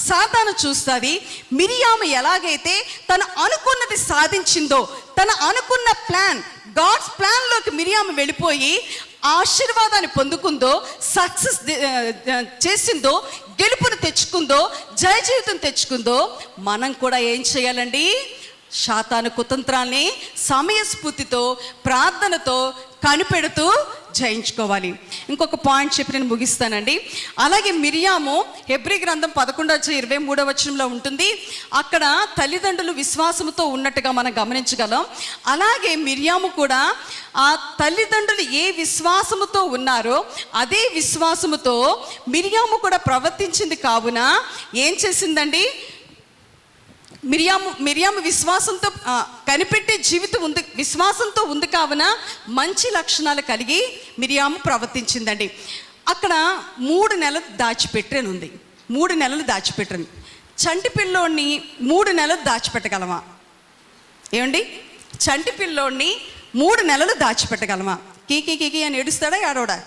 సాతాను చూస్తుంది. మిరియాము ఎలాగైతే తను అనుకున్నది సాధించిందో, తను అనుకున్న ప్లాన్, గాడ్స్ ప్లాన్లోకి మిరియాము వెళ్ళిపోయి ఆశీర్వాదాన్ని పొందుకుందో, సక్సెస్ చేసిందో, గెలుపును తెచ్చుకుందో, జయ జీవితం తెచ్చుకుందో, మనం కూడా ఏం చేయాలండి? సాతాను కుతంత్రాల్ని సమయస్ఫూర్తితో, ప్రార్థనతో కనిపెడుతూ జయించుకోవాలి. ఇంకొక పాయింట్ చెప్పి నేను ముగిస్తానండి. అలాగే మిరియాము హెబ్రీ గ్రంథం 11:23 ఉంటుంది. అక్కడ తల్లిదండ్రులు విశ్వాసంతో ఉన్నట్టుగా మనం గమనించగలం. అలాగే మిరియాము కూడా ఆ తల్లిదండ్రులు ఏ విశ్వాసముతో ఉన్నారో అదే విశ్వాసముతో మిరియాము కూడా ప్రవర్తించింది. కావున ఏం చేసిందండి? మిరియాము విశ్వాసంతో కనిపెట్టే జీవితం ఉంది, విశ్వాసంతో ఉంది. కావున మంచి లక్షణాలు కలిగి మిరియాము ప్రవర్తించిందండి. అక్కడ 3 నెలలు దాచిపెట్టని ఉంది. 3 నెలలు దాచిపెట్టను. చంటి పిల్లోడిని 3 నెలలు దాచిపెట్టగలమా? ఏమండి, చంటి పిల్లోడిని 3 నెలలు దాచిపెట్టగలమా? కీకీ కీకీ అని ఏడుస్తాడా, ఏడవడా?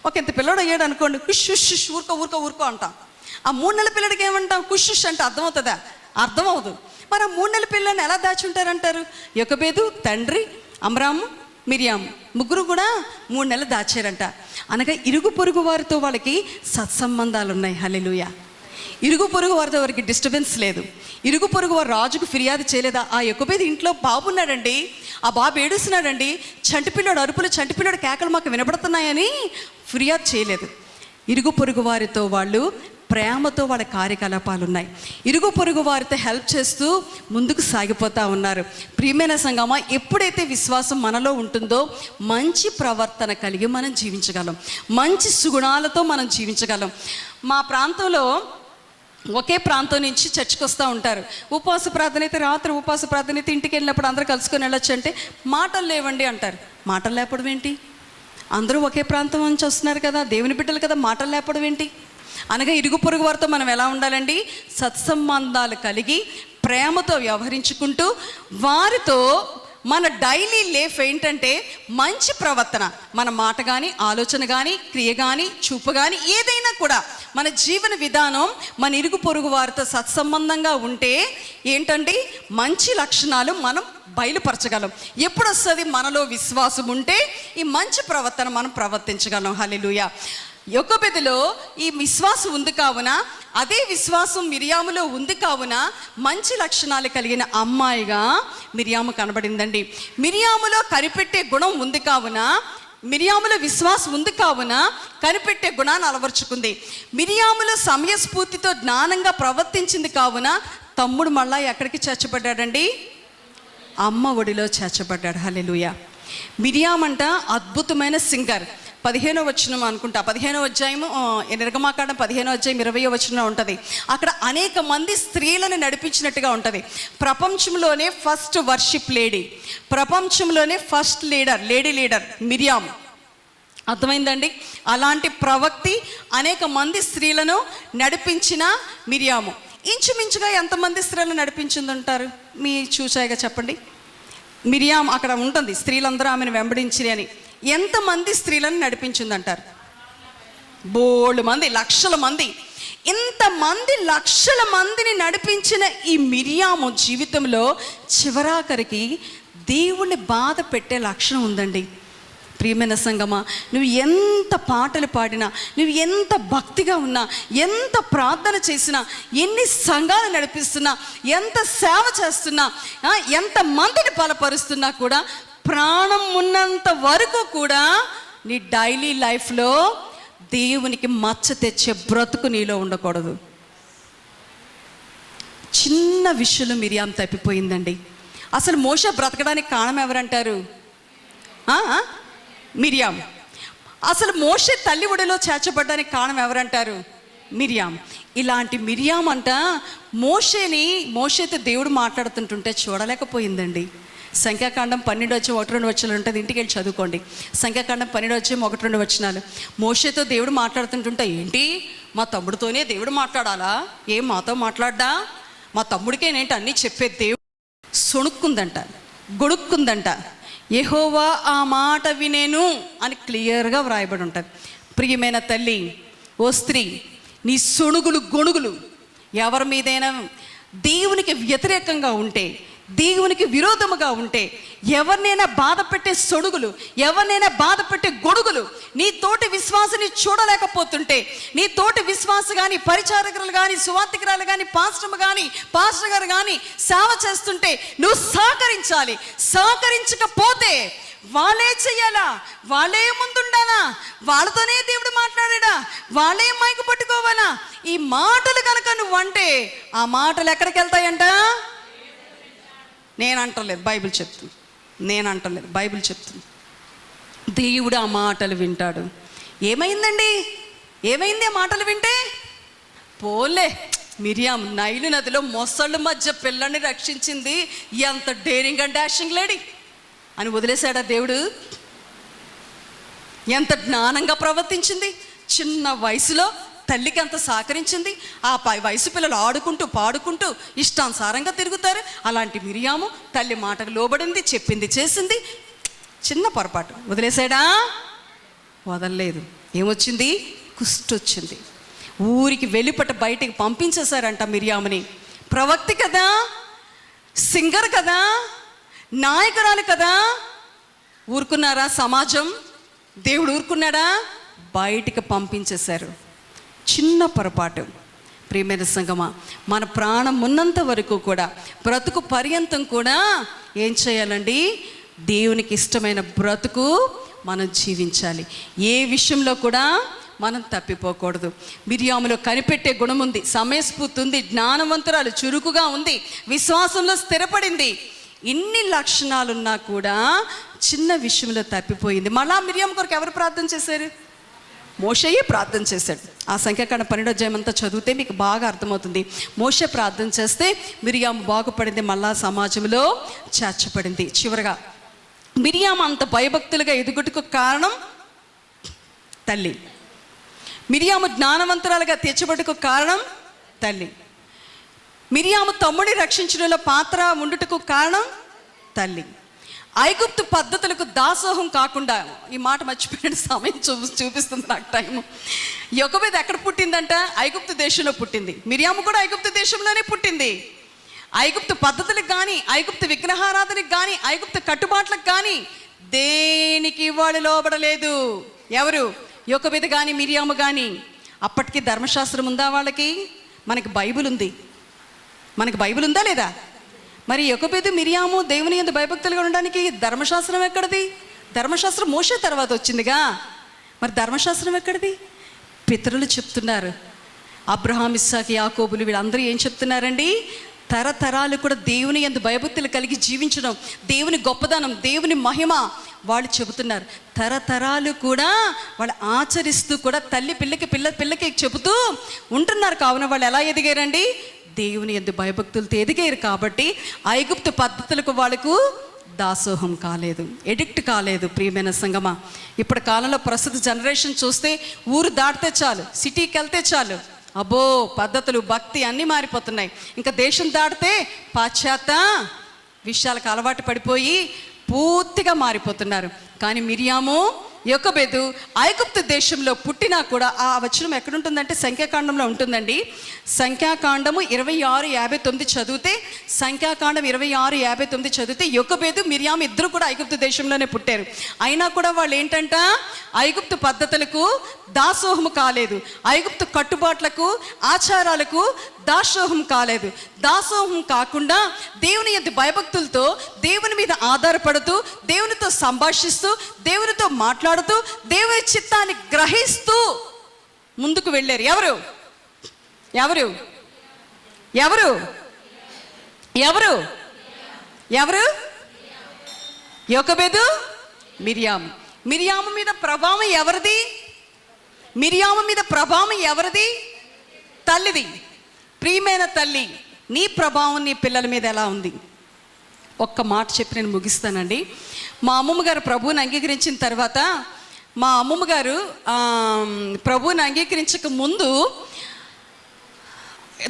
ఒక ఇంత పిల్లోడు అయ్యాడు అనుకోండి, కుష్ షుష్ ఊరుకో ఊరుకో ఊరుకో అంటాం. ఆ 3 నెలల పిల్లడికి ఏమంటాం? కుష్ షుష్ అంటే అర్థమవుతుందా? అర్థమవుదు. మరి ఆ 3 నెలల పిల్లని ఎలా దాచుంటారంటారు? యొకబేదు, తండ్రి, అమ్రాము, మిరియాము ముగ్గురు కూడా 3 నెలలు దాచారంట. అనగా ఇరుగు పొరుగు వారితో వాళ్ళకి సత్సంబంధాలు ఉన్నాయి. హల్లెలూయా. ఇరుగు పొరుగు వారితో వారికి డిస్టర్బెన్స్ లేదు. ఇరుగు పొరుగు వారు రాజుకు ఫిర్యాదు చేయలేదా? ఆ యొకబేదు ఇంట్లో బాబు ఉన్నాడండి, ఆ బాబు ఏడుస్తున్నాడండి, చంటిపిల్లాడు అరుపులు, చంటిపిల్లాడు కేకలు మాకు వినబడుతున్నాయని ఫిర్యాదు చేయలేదు. ఇరుగు పొరుగు వారితో వాళ్ళు ప్రేమతో వాళ్ళ కార్యకలాపాలు ఉన్నాయి. ఇరుగు పొరుగు వారితో హెల్ప్ చేస్తూ ముందుకు సాగిపోతూ ఉన్నారు. ప్రియమైన సంగమా, ఎప్పుడైతే విశ్వాసం మనలో ఉంటుందో మంచి ప్రవర్తన కలిగి మనం జీవించగలం, మంచి సుగుణాలతో మనం జీవించగలం. మా ప్రాంతంలో ఒకే ప్రాంతం నుంచి చర్చికి వస్తూ ఉంటారు. ఉపవాస ప్రార్థన అయితే రాత్రి ఉపవాస ప్రార్థన అయితే ఇంటికి వెళ్ళినప్పుడు అందరూ కలుసుకొని వెళ్ళొచ్చు అంటే మాటలు లేవండి అంటారు. మాటలు లేపడం ఏంటి? అందరూ ఒకే ప్రాంతం నుంచి వస్తున్నారు కదా, దేవుని బిడ్డలు కదా, మాటలు లేపడం ఏంటి? అనగా ఇరుగు పొరుగు వారితో మనం ఎలా ఉండాలండి? సత్సంబంధాలు కలిగి ప్రేమతో వ్యవహరించుకుంటూ వారితో మన డైలీ లైఫ్ ఏంటంటే మంచి ప్రవర్తన, మన మాట కానీ, ఆలోచన కానీ, క్రియ కానీ, చూపు కానీ, ఏదైనా కూడా మన జీవన విధానం మన ఇరుగు పొరుగు వారితో సత్సంబంధంగా ఉంటే ఏంటంటే మంచి లక్షణాలు మనం బయలుపరచగలం. ఎప్పుడు వస్తుంది? మనలో విశ్వాసం ఉంటే ఈ మంచి ప్రవర్తన మనం ప్రవర్తించగలం. హల్లెలూయా. యోకోబెదులో ఈ విశ్వాసం ఉంది కావున, అదే విశ్వాసం మిరియాములో ఉంది కావున మంచి లక్షణాలు కలిగిన అమ్మాయిగా మిరియాము కనబడిందండి. మిరియాములో కనిపెట్టే గుణం ఉంది కావున, మిరియాములో విశ్వాసం ఉంది కావున కనిపెట్టే గుణాన్ని అలవర్చుకుంది. మిరియాములో సమయస్ఫూర్తితో జ్ఞానంగా ప్రవర్తించింది కావున తమ్ముడు మళ్ళా ఎక్కడికి చేర్చబడ్డాడండి? అమ్మ ఒడిలో చేర్చబడ్డాడు. హల్లెలూయా. మిరియామంట అద్భుతమైన సింగర్. 15వ వచనం అనుకుంటా, 15వ అధ్యాయము నిర్గమాకాండం 15వ అధ్యాయం 20వ వచనంలో ఉంటుంది. అక్కడ అనేక మంది స్త్రీలను నడిపించినట్టుగా ఉంటుంది. ప్రపంచంలోనే ఫస్ట్ వర్షిప్ లేడీ, ప్రపంచంలోనే ఫస్ట్ లేడీ లీడర్ మిరియాం. అర్థమైందండి? అలాంటి ప్రవక్తి అనేక మంది స్త్రీలను నడిపించిన మిరియాము. ఇంచుమించుగా ఎంతమంది స్త్రీలను నడిపించింది ఉంటారు? మీ చూసాయిగా చెప్పండి. మిరియాం అక్కడ ఉంటుంది, స్త్రీలందరూ ఆమెను వెంబడించిరి అని. ఎంతమంది స్త్రీలను నడిపించిందంటారు? బోల్డ్ మంది, లక్షల మంది. ఇంతమంది లక్షల మందిని నడిపించిన ఈ మిరియాము జీవితంలో చివరాఖరికి దేవుణ్ణి బాధ పెట్టే లక్షణం ఉందండి. ప్రియమైన సంగమా, నువ్వు ఎంత పాటలు పాడినా, నువ్వు ఎంత భక్తిగా ఉన్నా, ఎంత ప్రార్థన చేసినా, ఎన్ని సంఘాలు నడిపిస్తున్నా, ఎంత సేవ చేస్తున్నా, ఎంత మందిని బలపరుస్తున్నా కూడా ప్రాణం ఉన్నంత వరకు కూడా నీ డైలీ లైఫ్లో దేవునికి మచ్చ తెచ్చే బ్రతుకు నీలో ఉండకూడదు. చిన్న విషయంలో మిరియాం తప్పిపోయిందండి. అసలు మోషే బ్రతకడానికి కారణం ఎవరంటారు? మిరియాం. అసలు మోషే తల్లి ఒడిలో చేర్చబడ్డానికి కారణం ఎవరంటారు? మిరియాం. ఇలాంటి మిరియాం అంట మోషేతో దేవుడు మాట్లాడుతుంటుంటే చూడలేకపోయిందండి. సంఖ్యాకాండం 12:1-2 వచనాలు ఉంటుంది, ఇంటికి వెళ్ళి చదువుకోండి. సంఖ్యాకాండం 12:1-2 వచనాలు. మోషేతో దేవుడు మాట్లాడుతుంటుంటే, ఏంటి మా తమ్ముడితోనే దేవుడు మాట్లాడాలా? ఏం మాతో మాట్లాడ్డా? మా తమ్ముడికేనేంటి అన్నీ చెప్పే? దేవుడు సొణుక్కుందంట, గొడుక్కుందంట. యెహోవా ఆ మాట వినేను అని క్లియర్గా వ్రాయబడి ఉంటుంది. ప్రియమైన తల్లి, ఓ స్త్రీ, నీ సొణుగులు గొణుగులు ఎవరి మీదైనా దేవునికి వ్యతిరేకంగా ఉంటే, దేవునికి విరోధముగా ఉంటే, ఎవరినైనా బాధ పెట్టే సొడుగులు, ఎవరినైనా బాధ పెట్టే గొడుగులు నీ తోటి విశ్వాసాన్ని చూడలేకపోతుంటే, నీ తోటి విశ్వాస కానీ, పరిచారకులు కానీ, సువార్థికురాలు కానీ, పాస్టర్ గారు కానీ సేవ చేస్తుంటే నువ్వు సహకరించాలి. సహకరించకపోతే వాళ్ళే చెయ్యాలా? వాళ్ళే ముందుండాలా? వాళ్ళతోనే దేవుడు మాట్లాడా? వాళ్ళే మైకు పట్టుకోవాలా? ఈ మాటలు కనుక నువ్వు అంటే ఆ మాటలు ఎక్కడికి వెళ్తాయంట? నేనంటలేదు, బైబిల్ చెప్తుంది. నేనంటలేదు, బైబిల్ చెప్తుంది. దేవుడు ఆ మాటలు వింటాడు. ఏమైందండి? ఏమైంది ఆ మాటలు వింటే? పోలే, మిరియాం నైలు నదిలో మొసళ్ళ మధ్య పిల్లల్ని రక్షించింది, ఎంత డేరింగ్ అండ్ డాషింగ్ లేడీ అని వదిలేశాడా దేవుడు? ఎంత జ్ఞానంగా ప్రవర్తించింది. చిన్న వయసులో తల్లికి అంత సహకరించింది. ఆ వయసు పిల్లలు ఆడుకుంటూ పాడుకుంటూ ఇష్టానుసారంగా తిరుగుతారు. అలాంటి మిరియాము తల్లి మాటకు లోబడింది, చెప్పింది చేసింది. చిన్న పొరపాటు వదిలేశాడా? వదలలేదు. ఏమొచ్చింది? కుష్ఠొచ్చింది. ఊరికి వెళ్ళిపట్ట బయటికి పంపించేశారంట మిరియాముని. ప్రవక్తి కదా, సింగర్ కదా, నాయకురాలు కదా. ఊరుకున్నారా సమాజం? దేవుడు ఊరుకున్నాడా? బయటికి పంపించేశారు. చిన్న పొరపాటు. ప్రియమైన సంగమా, మన ప్రాణం ఉన్నంత వరకు కూడా, బ్రతుకు పర్యంతం కూడా ఏం చేయాలండి? దేవునికి ఇష్టమైన బ్రతుకు మనం జీవించాలి. ఏ విషయంలో కూడా మనం తప్పిపోకూడదు. మిరియాములో కనిపెట్టే గుణం ఉంది, సమయస్ఫూర్తి ఉంది, జ్ఞానవంతురాలు, చురుకుగా ఉంది, విశ్వాసంలో స్థిరపడింది. ఇన్ని లక్షణాలున్నా కూడా చిన్న విషయంలో తప్పిపోయింది. మళ్ళా మిరియాం కొరకు ఎవరు ప్రార్థన చేశారు? మోషేయే ప్రార్థన చేశాడు. ఆ సంఖ్యాకాండ 12వ అధ్యాయం అంతా చదివితే మీకు బాగా అర్థమవుతుంది. మోషే ప్రార్థన చేస్తే మిరియాము బాగుపడింది, మళ్ళా సమాజంలో చేర్చబడింది. చివరగా మిరియాము అంత భయభక్తులుగా ఎదుగుటకు కారణం తల్లి. మిరియాము జ్ఞానవంతురాలుగా తీర్చబడుటకు కారణం తల్లి. మిరియాము తమ్ముడిని రక్షించడంలో పాత్ర ఉండుటకు కారణం తల్లి. ఐగుప్తు పద్ధతులకు దాసోహం కాకుండా, ఈ మాట మర్చిపోయిన సమయం చూపిస్తుంది నాకు టైము. యొకోబేదు ఎక్కడ పుట్టిందంట? ఐగుప్తు దేశంలో పుట్టింది. మిరియాము కూడా ఐగుప్తు దేశంలోనే పుట్టింది. ఐగుప్తు పద్ధతులకు కానీ, ఐగుప్తు విగ్రహారాధనకి కానీ, ఐగుప్తు కట్టుబాట్లకు కానీ దేనికి వాళ్ళు లోబడలేదు. ఎవరు? యొకోబేదు కానీ, మిరియాము కానీ. అప్పటికి ధర్మశాస్త్రం ఉందా వాళ్ళకి? మనకి బైబిల్ ఉంది. మనకి బైబిల్ ఉందా లేదా? మరి యొకోబేదు మిరియాము దేవుని యందు భయభక్తులుగా ఉండడానికి ధర్మశాస్త్రం ఎక్కడిది? ధర్మశాస్త్రం మోషే తర్వాత వచ్చిందిగా. మరి ధర్మశాస్త్రం ఎక్కడిది? పితరులు చెప్తున్నారు. అబ్రహాం, ఇస్సాకు, యాకోబులు వీళ్ళందరూ ఏం చెప్తున్నారండి? తరతరాలు కూడా దేవుని యందు భయభక్తులు కలిగి జీవించడం, దేవుని గొప్పదనం, దేవుని మహిమ వాళ్ళు చెబుతున్నారు. తరతరాలు కూడా వాళ్ళు ఆచరిస్తూ కూడా తల్లి పిల్లకి చెబుతూ ఉంటున్నారు. కావున వాళ్ళు ఎలా ఎదిగారండి? దేవుని యందు భయభక్తులతో ఎదిగారు. కాబట్టి ఐగుప్తు పద్ధతులకు వాళ్ళకు దాసోహం కాలేదు, ఎడిక్ట్ కాలేదు. ప్రియమైన సంగమా, ఇప్పుడు కాలంలో ప్రస్తుత జనరేషన్ చూస్తే ఊరు దాటితే చాలు, సిటీకి వెళ్తే చాలు, అబ్బో పద్ధతులు, భక్తి అన్నీ మారిపోతున్నాయి. ఇంకా దేశం దాటితే పాశ్చాత్య విషయాలకు అలవాటు పడిపోయి పూర్తిగా మారిపోతున్నారు. కానీ మిరియాము, యొకోబేదు ఐగుప్తు దేశంలో పుట్టినా కూడా, ఆ వచనం ఎక్కడుంటుందంటే సంఖ్యాకాండంలో ఉంటుందండి. సంఖ్యాకాండము 26:59 చదివితే, సంఖ్యాకాండం 26:59 చదివితే యొకోబేదు, మిరియాము ఇద్దరు కూడా ఐగుప్తు దేశంలోనే పుట్టారు. అయినా కూడా వాళ్ళు ఏంటంట? ఐగుప్తు పద్ధతులకు దాసోహము కాలేదు, ఐగుప్తు కట్టుబాట్లకు, ఆచారాలకు దాసోహం కాలేదు. దాసోహం కాకుండా దేవుని యందు భయభక్తులతో, దేవుని మీద ఆధారపడుతూ, దేవునితో సంభాషిస్తూ, దేవునితో మాట్లాడుతూ, దేవుని చిత్తాన్ని గ్రహిస్తూ ముందుకు వెళ్ళారు. ఎవరు ఎవరు ఎవరు ఎవరు ఎవరు యొకోబేదు, మిరియాము. మిరియాము మీద ప్రభావం ఎవరిది? మిరియాము మీద ప్రభావం ఎవరిది? తల్లిది. ప్రియమైన తల్లి, నీ ప్రభావం నీ పిల్లల మీద ఎలా ఉంది? ఒక్క మాట చెప్పి నేను ముగిస్తానండి. మా అమ్మమ్మ గారు ప్రభువుని అంగీకరించిన తర్వాత, మా అమ్మమ్మ గారు ప్రభువుని అంగీకరించక ముందు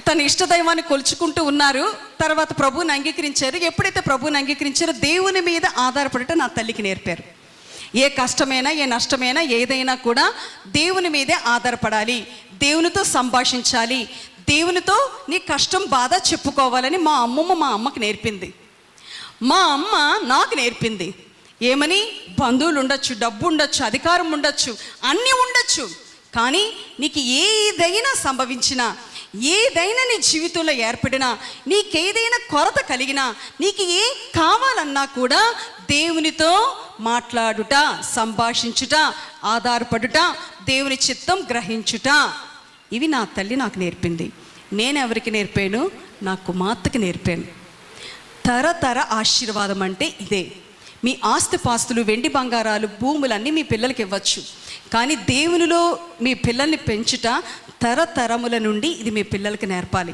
తన ఇష్టదైవాన్ని కొలుచుకుంటూ ఉన్నారు. తర్వాత ప్రభువుని అంగీకరించారు. ఎప్పుడైతే ప్రభువుని అంగీకరించారో దేవుని మీద ఆధారపడటం నా తల్లికి నేర్పారు. ఏ కష్టమైనా, ఏ నష్టమైనా, ఏదైనా కూడా దేవుని మీదే ఆధారపడాలి, దేవునితో సంభాషించాలి, దేవునితో నీ కష్టం, బాధ చెప్పుకోవాలని మా అమ్మకి నేర్పింది. మా అమ్మ నాకు నేర్పింది. ఏమని? బంధువులు ఉండొచ్చు, డబ్బు ఉండొచ్చు, అధికారం ఉండొచ్చు, అన్నీ ఉండొచ్చు, కానీ నీకు ఏదైనా సంభవించినా, ఏదైనా నీ జీవితంలో ఏర్పడినా, నీకేదైనా కొరత కలిగినా, నీకు ఏం కావాలన్నా కూడా దేవునితో మాట్లాడుట, సంభాషించుట, ఆధారపడుట, దేవుని చిత్తం గ్రహించుట, ఇవి నా తల్లి నాకు నేర్పింది. నేను ఎవరికి నేర్పాను? నా కుమార్తెకి నేర్పాను. తరతర ఆశీర్వాదం అంటే ఇదే. మీ ఆస్తిపాస్తులు, వెండి బంగారాలు, భూములన్నీ మీ పిల్లలకి ఇవ్వచ్చు, కానీ దేవునిలో మీ పిల్లల్ని పెంచుట తరతరముల నుండి ఇది మీ పిల్లలకి నేర్పాలి.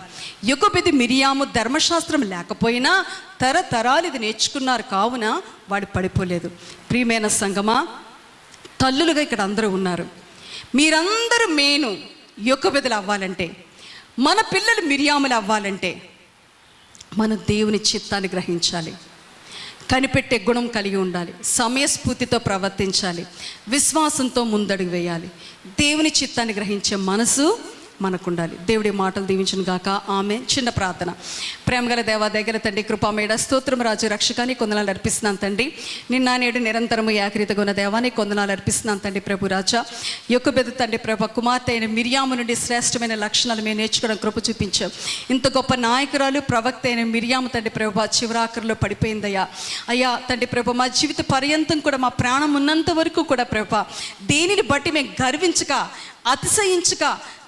యొకోబేదు, మిరియాము ధర్మశాస్త్రం లేకపోయినా తరతరాలు ఇది నేర్చుకున్నారు. కావున వాడు పడిపోలేదు. ప్రియమైన సంగమా, తల్లులుగా ఇక్కడ అందరూ ఉన్నారు. మీరందరూ మేను యొకోబేదులు అవ్వాలంటే, మన పిల్లలు మిరియాములు అవ్వాలంటే, మన దేవుని చిత్తాన్ని గ్రహించాలి, కనిపెట్టే గుణం కలిగి ఉండాలి, సమయస్ఫూర్తితో ప్రవర్తించాలి, విశ్వాసంతో ముందడుగు వేయాలి, దేవుని చిత్తాన్ని గ్రహించే మనసు మనకుండాలి. దేవుడి మాటలు దీవించును గాక. ఆమె. చిన్న ప్రార్థన. ప్రేమగల దేవా, దగ్గర తండ్రి, కృపామేడ, స్తోత్రం రాజు, రక్షకాన్ని కొందనాలు అర్పిస్తున్నాను తండ్రి. నిన్న నేడు నిరంతరము ఏకరీతిగా ఉన్న దేవాన్ని కొందనాలు అర్పిస్తున్నాను తండ్రి. ప్రభు రాజా, యొకోబేదు తండ్రి ప్రభ కుమార్తె అయిన మిరియాము నుండి శ్రేష్టమైన లక్షణాలు మేము నేర్చుకోవడం కృప చూపించాం. ఇంత గొప్ప నాయకురాలు, ప్రవక్త అయిన మిరియాము తండ్రి ప్రభ చివరాఖరిలో పడిపోయిందయ్యా. అయ్యా తండ్రి ప్రభ, మా జీవిత పర్యంతం కూడా, మా ప్రాణం ఉన్నంత వరకు కూడా ప్రభ, దేనిని బట్టి మేము గర్వించక, అతిశయించక,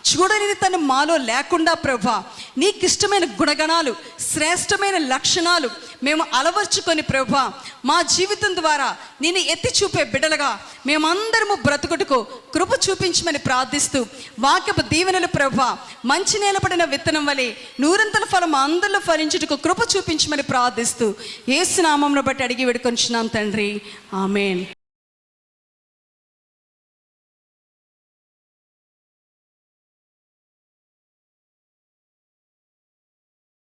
చూడనిది తను మాలో లేకుండా ప్రభా, నీకు ఇష్టమైన గుణగణాలు, శ్రేష్టమైన లక్షణాలు మేము అలవర్చుకొని ప్రభా, మా జీవితం ద్వారా నేను ఎత్తి చూపే బిడ్డలుగా మేమందరము బ్రతుకుటకు కృప చూపించమని ప్రార్థిస్తూ, వాక్యపు దీవెనలు ప్రభా మంచి నేలపడిన విత్తనం వలె నూరంతల ఫలం అందరిలో ఫలించుటకు కృప చూపించమని ప్రార్థిస్తూ యేసు నామమును బట్టి అడిగి వేడుకొంచున్నాం తండ్రి, ఆమేన్.